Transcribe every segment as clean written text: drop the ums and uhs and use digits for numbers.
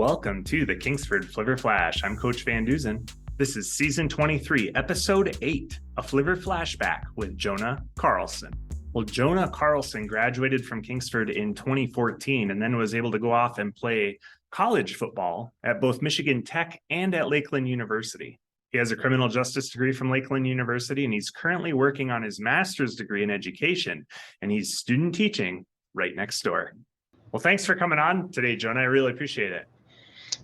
Welcome to the Kingsford Flivver Flash. I'm Coach Van Duzen. This is Season 23, Episode 8, a Flivver Flashback with Jonah Carlson. Well, Jonah Carlson graduated from Kingsford in 2014 and then was able to go off and play college football at both Michigan Tech and at Lakeland University. He has a criminal justice degree from Lakeland University, and he's currently working on his master's degree in education, and he's student teaching right next door. Well, thanks for coming on today, Jonah. I really appreciate it.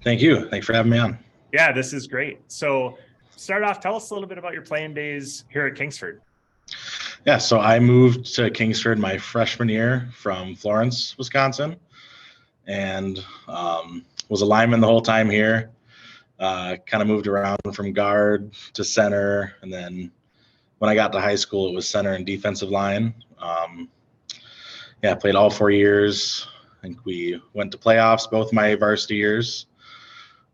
Thank you. Thanks for having me on. Yeah, this is great. So start off, tell us a little bit about your playing days here at Kingsford. Yeah, so I moved to Kingsford my freshman year from Florence, Wisconsin, and was a lineman the whole time here. Kind of moved around from guard to center, and then when I got to high school, it was center and defensive line. I played all 4 years. I think we went to playoffs both my varsity years.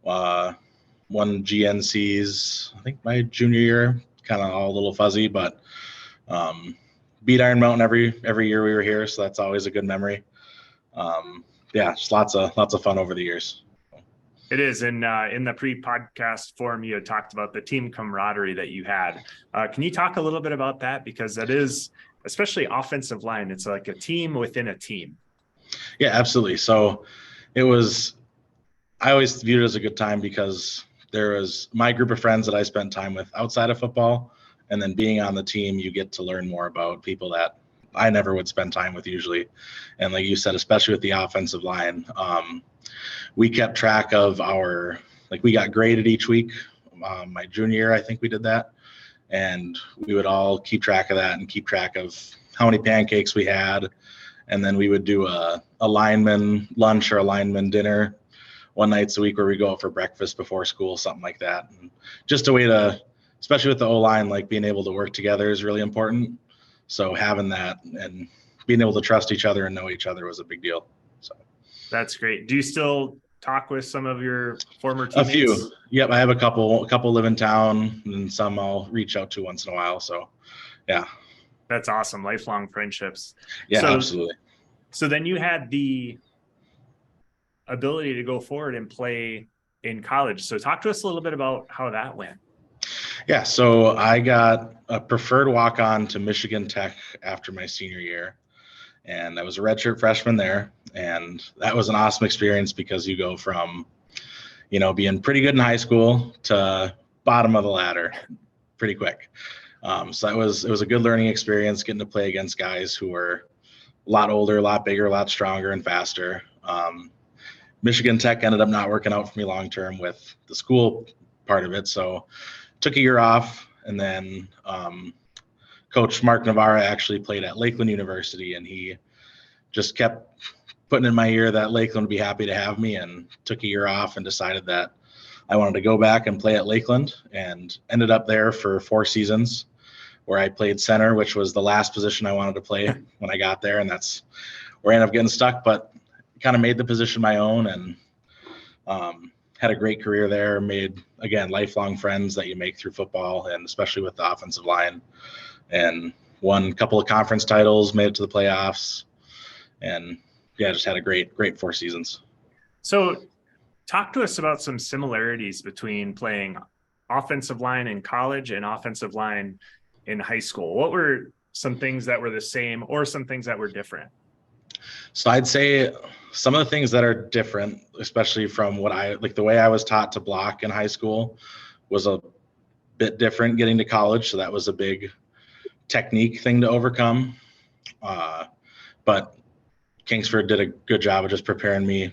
Won GNCs, I think my junior year, kind of all a little fuzzy, but beat Iron Mountain every year we were here, so that's always a good memory. Just lots of fun over the years. It is. And in the pre-podcast forum, you had talked about the team camaraderie that you had. Can you talk a little bit about that? Because that is, especially offensive line, it's like a team within a team. Yeah, absolutely. So I always viewed it as a good time because there was my group of friends that I spent time with outside of football, and then being on the team, you get to learn more about people that I never would spend time with usually. And like you said, especially with the offensive line, we kept track of we got graded each week. My junior year, I think we did that. And we would all keep track of that and keep track of how many pancakes we had. And then we would do a lineman lunch or a lineman dinner one night a week where we go out for breakfast before school, something like that. And just a way to, especially with the O-line, like being able to work together is really important. So having that and being able to trust each other and know each other was a big deal. So that's great. Do you still talk with some of your former teammates? A few. Yep, I have a couple live in town, and some I'll reach out to once in a while. So yeah. That's awesome. Lifelong friendships. Yeah, absolutely. So then you had the ability to go forward and play in college. So talk to us a little bit about how that went. Yeah, so I got a preferred walk-on to Michigan Tech after my senior year, and I was a redshirt freshman there, and that was an awesome experience because you go from, being pretty good in high school to bottom of the ladder pretty quick. So it was a good learning experience getting to play against guys who were a lot older, a lot bigger, a lot stronger and faster. Michigan Tech ended up not working out for me long term with the school part of it, so took a year off, and then Coach Mark Navarra actually played at Lakeland University, and he just kept putting in my ear that Lakeland would be happy to have me, and took a year off and decided that I wanted to go back and play at Lakeland, and ended up there for 4 seasons where I played center, which was the last position I wanted to play when I got there, and that's where I ended up getting stuck, but kind of made the position my own, and had a great career there. Made, again, lifelong friends that you make through football, and especially with the offensive line, and won a couple of conference titles, made it to the playoffs, and just had a great 4 seasons. So talk to us about some similarities between playing offensive line in college and offensive line in high school. What were some things that were the same or some things that were different? So I'd say some of the things that are different, especially from the way I was taught to block in high school, was a bit different getting to college. So that was a big technique thing to overcome. But Kingsford did a good job of just preparing me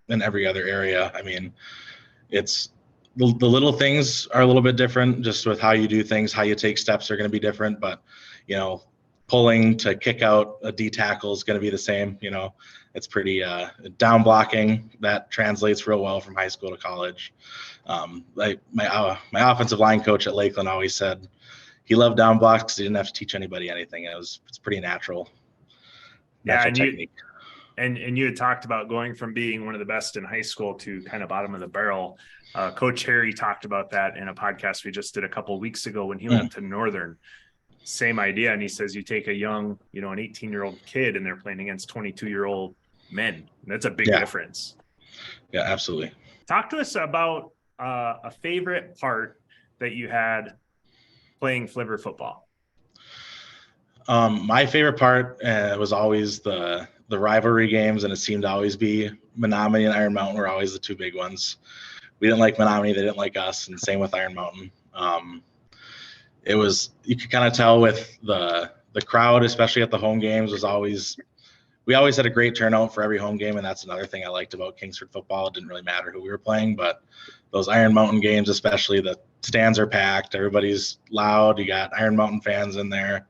in every other area. I mean, it's the little things are a little bit different, just with how you do things, how you take steps are going to be different, but pulling to kick out a D tackle is going to be the same. It's pretty down blocking that translates real well from high school to college. My offensive line coach at Lakeland always said he loved down blocks because he didn't have to teach anybody anything. It's pretty natural technique. And you had talked about going from being one of the best in high school to kind of bottom of the barrel. Coach Harry talked about that in a podcast we just did a couple of weeks ago when he went to Northern. Same idea. And he says you take a young, an 18-year-old kid, and they're playing against 22-year-old men. That's a big difference. Yeah, absolutely. Talk to us about a favorite part that you had playing Flivver football. My favorite part was always the rivalry games, and it seemed to always be Menominee and Iron Mountain were always the two big ones. We didn't like Menominee, they didn't like us, and same with Iron Mountain. It was, you could kind of tell with the crowd, especially at the home games, we always had a great turnout for every home game, and that's another thing I liked about Kingsford football. It didn't really matter who we were playing, but those Iron Mountain games, especially, the stands are packed, everybody's loud. You got Iron Mountain fans in there.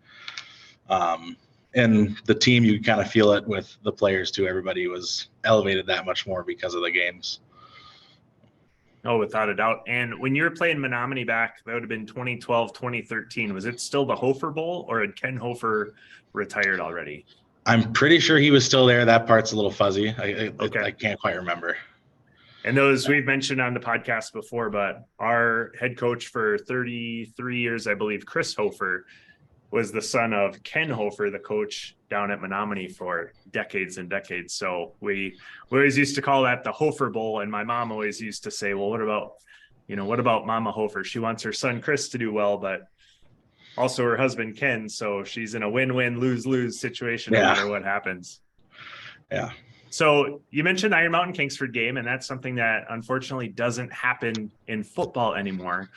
And the team, you kind of feel it with the players too. Everybody was elevated that much more because of the games. Oh, without a doubt. And when you were playing Menominee back, that would have been 2012, 2013. Was it still the Hofer Bowl, or had Ken Hofer retired already? I'm pretty sure he was still there. That part's a little fuzzy. Okay. I can't quite remember. And those we've mentioned on the podcast before, but our head coach for 33 years, I believe, Chris Hofer, was the son of Ken Hofer, the coach down at Menominee for decades and decades. So we always used to call that the Hofer Bowl. And my mom always used to say, well, what about Mama Hofer? She wants her son Chris to do well, but also her husband Ken. So she's in a win-win, lose-lose situation no matter what happens. Yeah. So you mentioned Iron Mountain Kingsford game, and that's something that unfortunately doesn't happen in football anymore.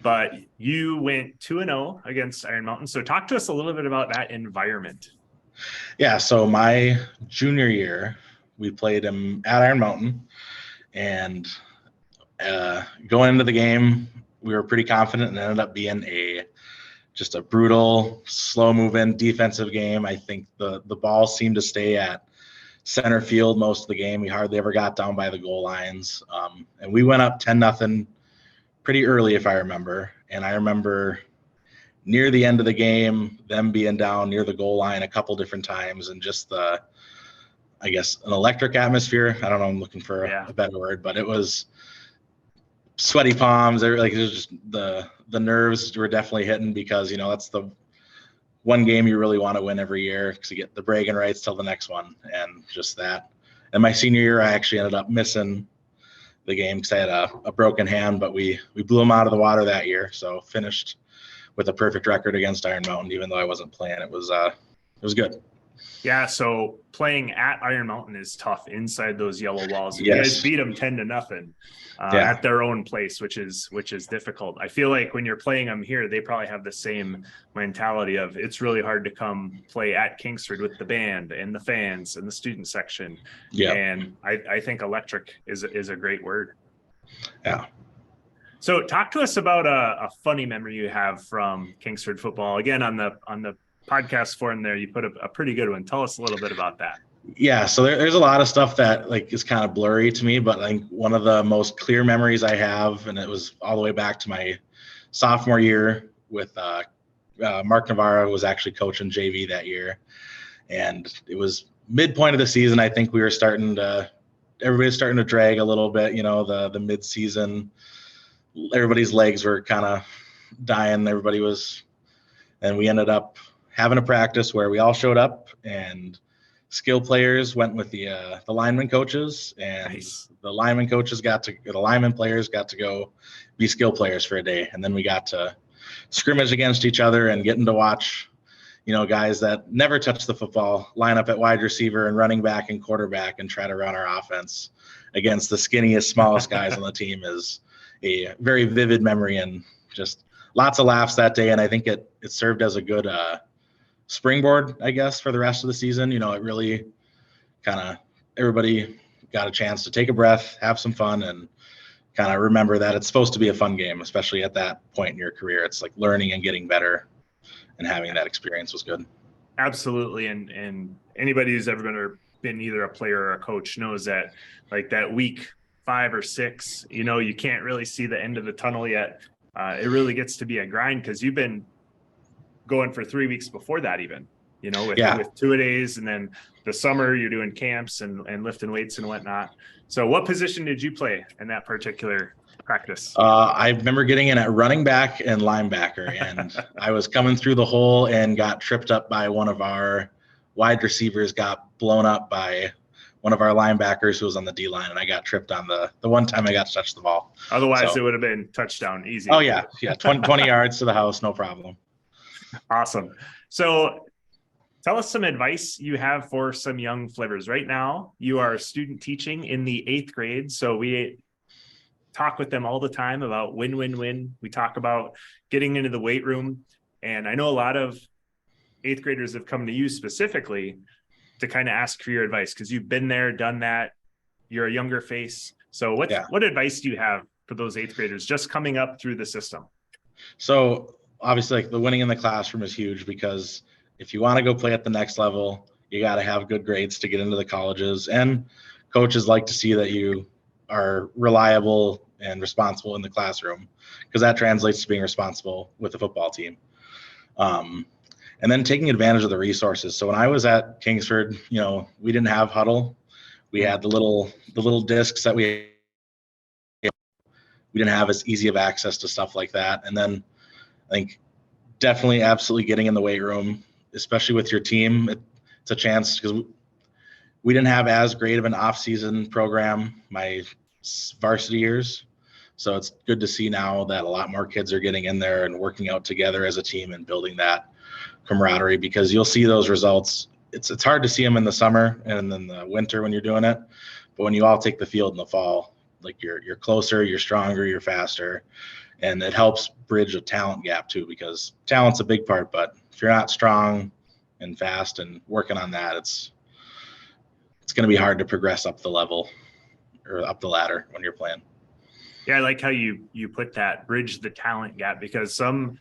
But you went 2-0 against Iron Mountain. So talk to us a little bit about that environment. Yeah, so my junior year, we played him at Iron Mountain, and going into the game, we were pretty confident, and it ended up being just a brutal, slow-moving defensive game. I think the ball seemed to stay at center field most of the game. We hardly ever got down by the goal lines, and we went up 10-0 pretty early, if I remember. And I remember near the end of the game, them being down near the goal line a couple different times, and just an electric atmosphere. I don't know, I'm looking for a better word, but it was sweaty palms. It was just the nerves were definitely hitting, because, that's the one game you really want to win every year, because you get the bragging rights till the next one, and just that. And my senior year, I actually ended up missing the game because I had a broken hand, but we blew them out of the water that year. So finished with a perfect record against Iron Mountain, even though I wasn't playing. It was good. Yeah, so playing at Iron Mountain is tough inside those yellow walls. Yes. You guys beat them 10-0 at their own place, which is difficult. I feel like when you're playing them here, they probably have the same mentality of it's really hard to come play at Kingsford with the band and the fans and the student section. Yeah, and I think electric is a great word. Yeah. So talk to us about a funny memory you have from Kingsford football. Again, on the podcast forum there, you put a pretty good one. Tell us a little bit about that. Yeah, so there's a lot of stuff that is kind of blurry to me, but I think one of the most clear memories I have, and it was all the way back to my sophomore year with Mark Navarro, was actually coaching JV that year, and it was midpoint of the season. I think everybody's starting to drag a little bit, the mid-season. Everybody's legs were kind of dying. And we ended up having a practice where we all showed up, and skill players went with the lineman coaches, and Nice. the lineman players got to go be skill players for a day. And then we got to scrimmage against each other and getting to watch, guys that never touched the football line up at wide receiver and running back and quarterback and try to run our offense against the skinniest, smallest guys on the team is a very vivid memory, and just lots of laughs that day. And I think it served as a good springboard, I guess, for the rest of the season. It really kind of, everybody got a chance to take a breath, have some fun, and kind of remember that it's supposed to be a fun game, especially at that point in your career. It's like learning and getting better, and having that experience was good. Absolutely. And anybody who's ever been either a player or a coach knows that, like, that week 5 or 6, you can't really see the end of the tunnel yet. It really gets to be a grind, because you've been going for 3 weeks before that, even, with 2-a-days, and then the summer you're doing camps and lifting weights and whatnot. So what position did you play in that particular practice? I remember getting in at running back and linebacker, and I was coming through the hole and got tripped up by one of our wide receivers, got blown up by one of our linebackers who was on the D line, and I got tripped on the one time I got to touch the ball. Otherwise, it would have been touchdown easy. Oh yeah, 20 yards to the house, no problem. Awesome. So tell us some advice you have for some young Flivvers. Right now, you are student teaching in the 8th grade. So we talk with them all the time about win, win, win. We talk about getting into the weight room. And I know a lot of 8th graders have come to you specifically to kind of ask for your advice because you've been there, done that. You're a younger face. So what advice do you have for those 8th graders just coming up through the system? So obviously, like, the winning in the classroom is huge, because if you want to go play at the next level, you got to have good grades to get into the colleges. And coaches like to see that you are reliable and responsible in the classroom, because that translates to being responsible with the football team. And then taking advantage of the resources. So when I was at Kingsford, we didn't have Huddle. We had the little discs that we didn't have as easy of access to stuff like that. And then I think definitely absolutely getting in the weight room, especially with your team. It's a chance, because we didn't have as great of an off-season program my varsity years. So it's good to see now that a lot more kids are getting in there and working out together as a team and building that camaraderie, because you'll see those results. It's hard to see them in the summer and in the winter when you're doing it. But when you all take the field in the fall, like, you're closer, you're stronger, you're faster. And it helps bridge a talent gap too, because talent's a big part, but if you're not strong and fast and working on that, it's going to be hard to progress up the level or up the ladder when you're playing. Yeah, I like how you put that, bridge the talent gap, because some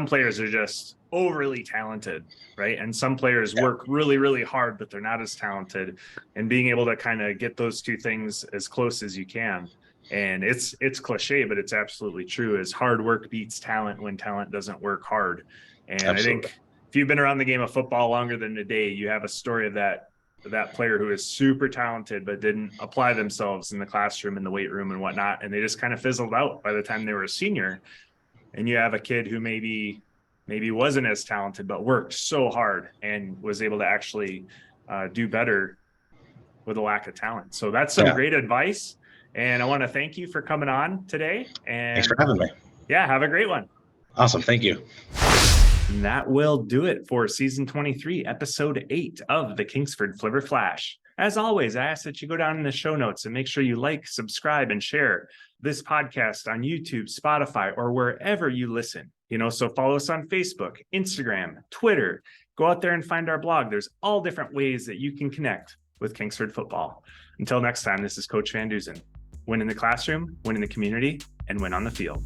players are just overly talented, right? And some players work really, really hard, but they're not as talented. And being able to kind of get those two things as close as you can. And it's cliche, but it's absolutely true, is hard work beats talent when talent doesn't work hard. And Absolutely. I think if you've been around the game of football longer than a day, you have a story of that player who is super talented but didn't apply themselves in the classroom, in the weight room and whatnot, and they just kind of fizzled out by the time they were a senior. And you have a kid who maybe wasn't as talented but worked so hard and was able to actually do better with a lack of talent. So that's some great advice, and I want to thank you for coming on today. And thanks for having me. Yeah, have a great one. Awesome, thank you. And that will do it for season 23, episode 8 of the Kingsford Flivver Flash. As always, I ask that you go down in the show notes and make sure you like, subscribe, and share this podcast on YouTube, Spotify, or wherever you listen. So follow us on Facebook, Instagram, Twitter. Go out there and find our blog. There's all different ways that you can connect with Kingsford football. Until next time, this is Coach Van Dusen. Win in the classroom, win in the community, and win on the field.